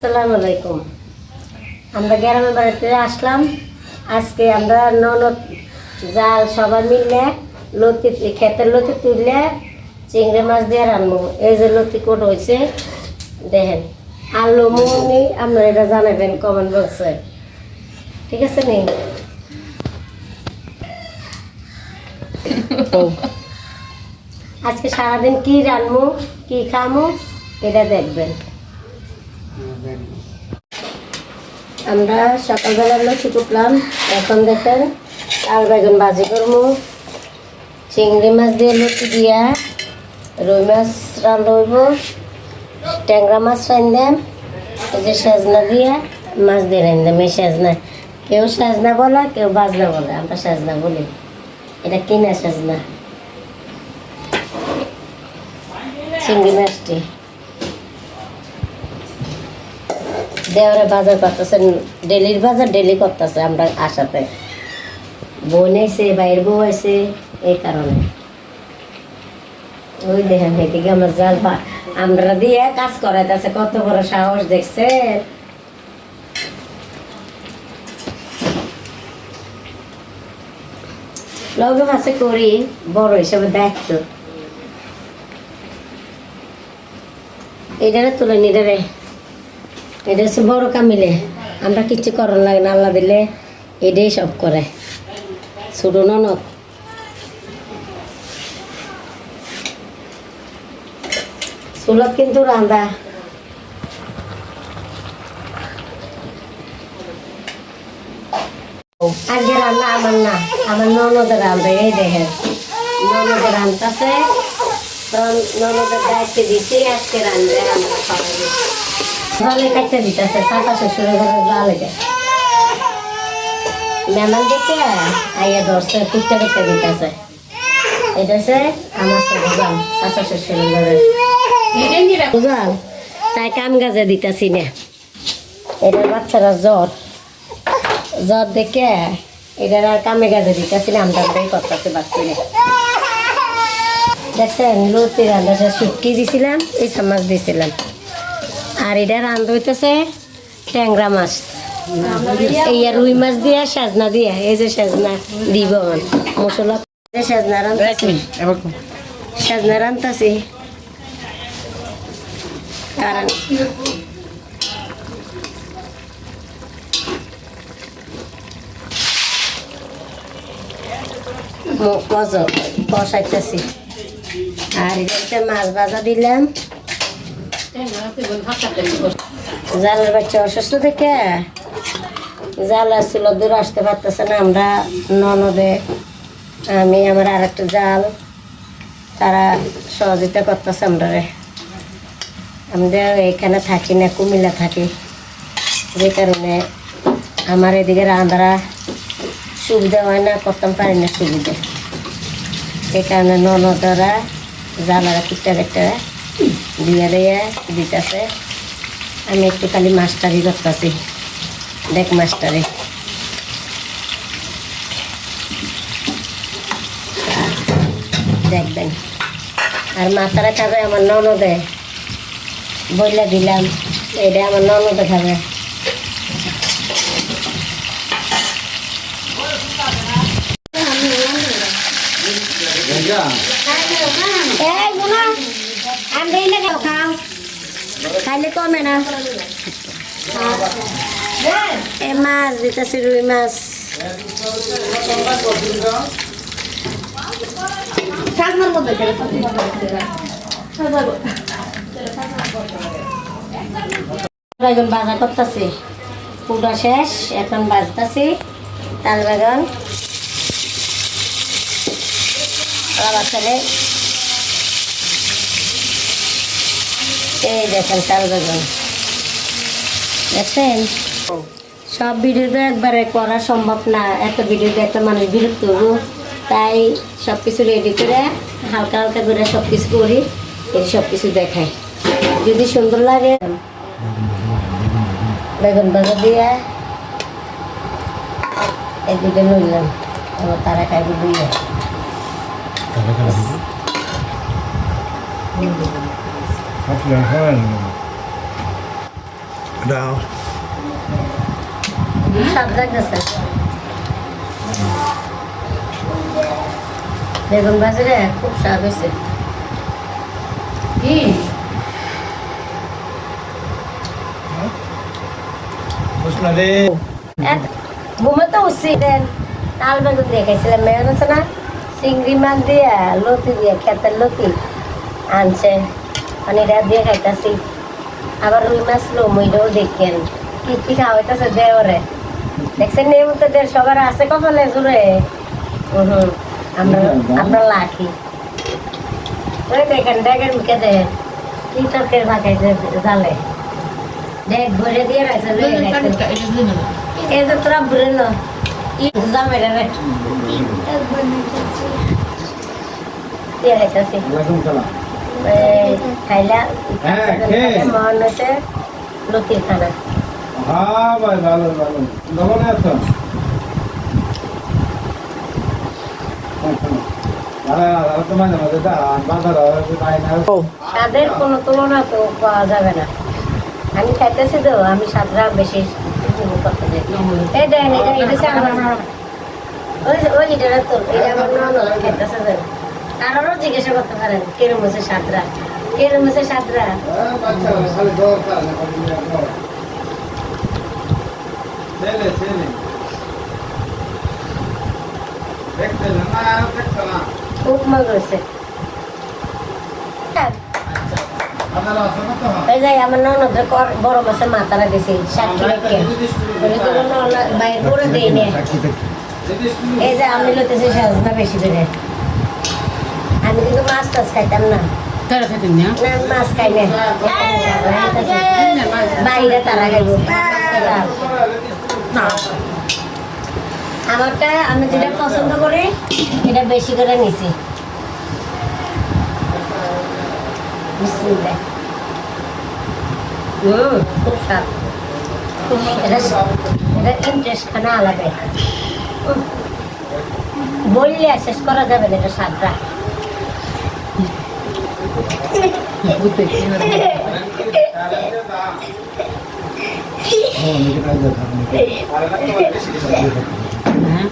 আসসালামু আলাইকুম। আমরা গ্রামের বাড়িতে আসলাম। আজকে আমরা ননদ জাল সবাই মিলে লতি ক্ষেতের লতি তুললে চিংড়ি মাছ দিয়ে রান্নবো। এই যে লতি কোট হয়েছে দেখেন, আলু মুনি আপনারা এটা জানাবেন কমেন্ট বক্সে, ঠিক আছে নি? আজকে সারাদিন কি রান্নবো কি খামো এটা দেখবেন। আমরা সকালবেলা লতি কুটলাম, এখন দেখেন আর বেগুন ভাজি করবো। চিংড়ি মাছ দিয়ে লতি দিয়া রুই মাছ রান্ধব, ট্যাংরা মাছ রান্ধাম, এই যে সেজনা দিয়া মাছ দিয়ে রান্ধাম। এই সেজনা কেউ সেজনা বলে কেউ বাজনা বলে, আমরা সেজনা বলি। এটা কিনা সেজনা। চিংড়ি মাছটি দেওয়ারে বাজার করতেছে, ডেলির বাজার ডেলি করতেছে। আমরা আসাতে বোন এসে বাইরের বউ এসে, এই কারণে ওই দেখেন এদিকে আমার জাল আমরা দিয়ে কাজ করাইতেছে। কত বড় সাহস দেখছে। লগে মাছে করি বড় হিসাবে দেখতো। এটারে তুলে নিটারে, এটা হচ্ছে বড় কামিলে। আমরা কিচ্ছু করার লাগে না, আল্লাহ দিলে এটাই সব করে। ছোট ননদ চুলত কিন্তু রান্দা। আগে রান্না আমার না, আমার ননদের রান্ধে। এই দেখেন ননদের রান্তাছে, ননদের দায়িত্ব দিচ্ছি আজকে রান্ধে। আমরা সবাই জলে কাটতে দিতেছে, চাচা শ্বশুরের ঘরে জলে যায়। মেহমান দেখে আইয়া ধরছে, কুটতে কুটতে দিতেছে। এটা হচ্ছে আমার বুঝাল চাচা শ্বশুরের ঘরে বুঝাল, তাই কাম গাছে দিতেছি না। এটার বাচ্চারা জ্বর জ্বর দেখে এটার আর কামে গাছে দিতেছি না। আমরা করতেছি বাচ্চারে। দেখছেন লতি রান্না শুটকি দিছিলাম, এই মাছ দিছিলাম। আর এটা রান্ধ হইতেছে ট্যাংরা মাছ, এই রুই মাছ দিয়ে সাজনা দিয়ে। এই যে সাজনা দিব মশলা, সাজনা রান্তাছি, সাজনা রান্তাছি। কারণ বসাইতেছি। আর এটা মাছ ভাজা দিলাম। জালের বাচ্চা অসুস্থ থেকে জাল আসছিল, দূর আসতে পারতেছে না। আমরা ননদে আমি আমার আর একটা জাল, তারা সহযোগিতা করতেছে আমরা। আমরা এখানে থাকি না, কুমিল্লা থাকি, যে কারণে আমার এদিকে রান্ধারা সুবিধা হয় না, করতাম পারি না সুবিধা। এই কারণে ননদরা জালারা কুটটা কেটে দিয়ে দিয়ে দিতেছে। আমি একটু খালি মাস্টারি করতেছি, দেখ মাস্টারি। দেখবেন আর মাথারা খাবে আমার ননদে, বইলা দিলাম এটা আমার ননদে খাবে। খাইলে কমে না। এ মাছ দিতেছি, রুই মাছ। বেগুন ভাজা করতেছি, পুরা শেষ, এখন ভাজতেছি তাল বেগুন। ছেলে এই দেখেন তাল বেগুন দেখছেন। সব ভিডিওতে একবারে করা সম্ভব না, এত ভিডিওতে একটা মানুষ বিরক্ত হবো। তাই সব কিছু রেডি করে হালকা হালকা করে সব কিছু করি, এই সব কিছু দেখাই। যদি সুন্দর লাগে বেগুন ভাজা দিয়ে এই দুটো নিলাম, তারা খাইবে দুইটা। দাও স্বাদ লাগতেছে বেগুন ভাজিরে খুব স্বাদ হয়েছে বুঝলা রে ঘুমাতে উঠছি দেন তাল বেগুন দিয়ে খাইছিলাম মেয়ন আছে না চিংড়ি মাছ দিয়া লতি দিয়ে খেতের লতি আনছে পানিটা দিয়ে খাইতেছি আবার রুই মাছ লো মইটাও দেখেন কি কি খাওয়াইতেছে দেওরে দেখছেন নিয়মিত দের সবার আছে কপালে জুড়ে আমরা আমরা লাখি ওই দেখেন ডেগের মুখে দেখেন কি তরকারি ভাগাইছে জালে ডেগ ভরে দিয়ে রাখছে এই যে তোরা ভরে নো জামাই রে দিয়ে রাখতেছি খাইলা মহান হচ্ছে লতির খানা হ্যাঁ ভাই ভালো ভালো দমনে আছো স্বাদের কোনো তুলনা তো পাওয়া যাবে না আমি খাইতেছি তো আমি স্বাদটা বেশি করতে চাই এই দেন এটা আমার ওই এটা তো এটা আমার ননদ খাইতেছে যে কারোরও জিজ্ঞাসা করতে পারেন কিরম হচ্ছে স্বাদরা কিরম হচ্ছে স্বাদরা খুব মজা হয়েছে এই যাই আমার ননদের বড় মাছের মাথাটা দিছি সাক্ষী রেখে বাইরে করে দিই নে এই যে আমি লইতেছি সাজনা বেশি করে আমি কিন্তু মাছ টাছ খাইতাম না না মাছ খাই না বাইরে তারা খাইব আমারটা আমি যেটা পছন্দ করি এটা বেশি করে নিছি বিসমিল্লাহ খুব স্বাদ এটা ইন্টারেস্ট খানা আলাদা বললে শেষ করা যাবে না এটা স্বাদটা হ্যাঁ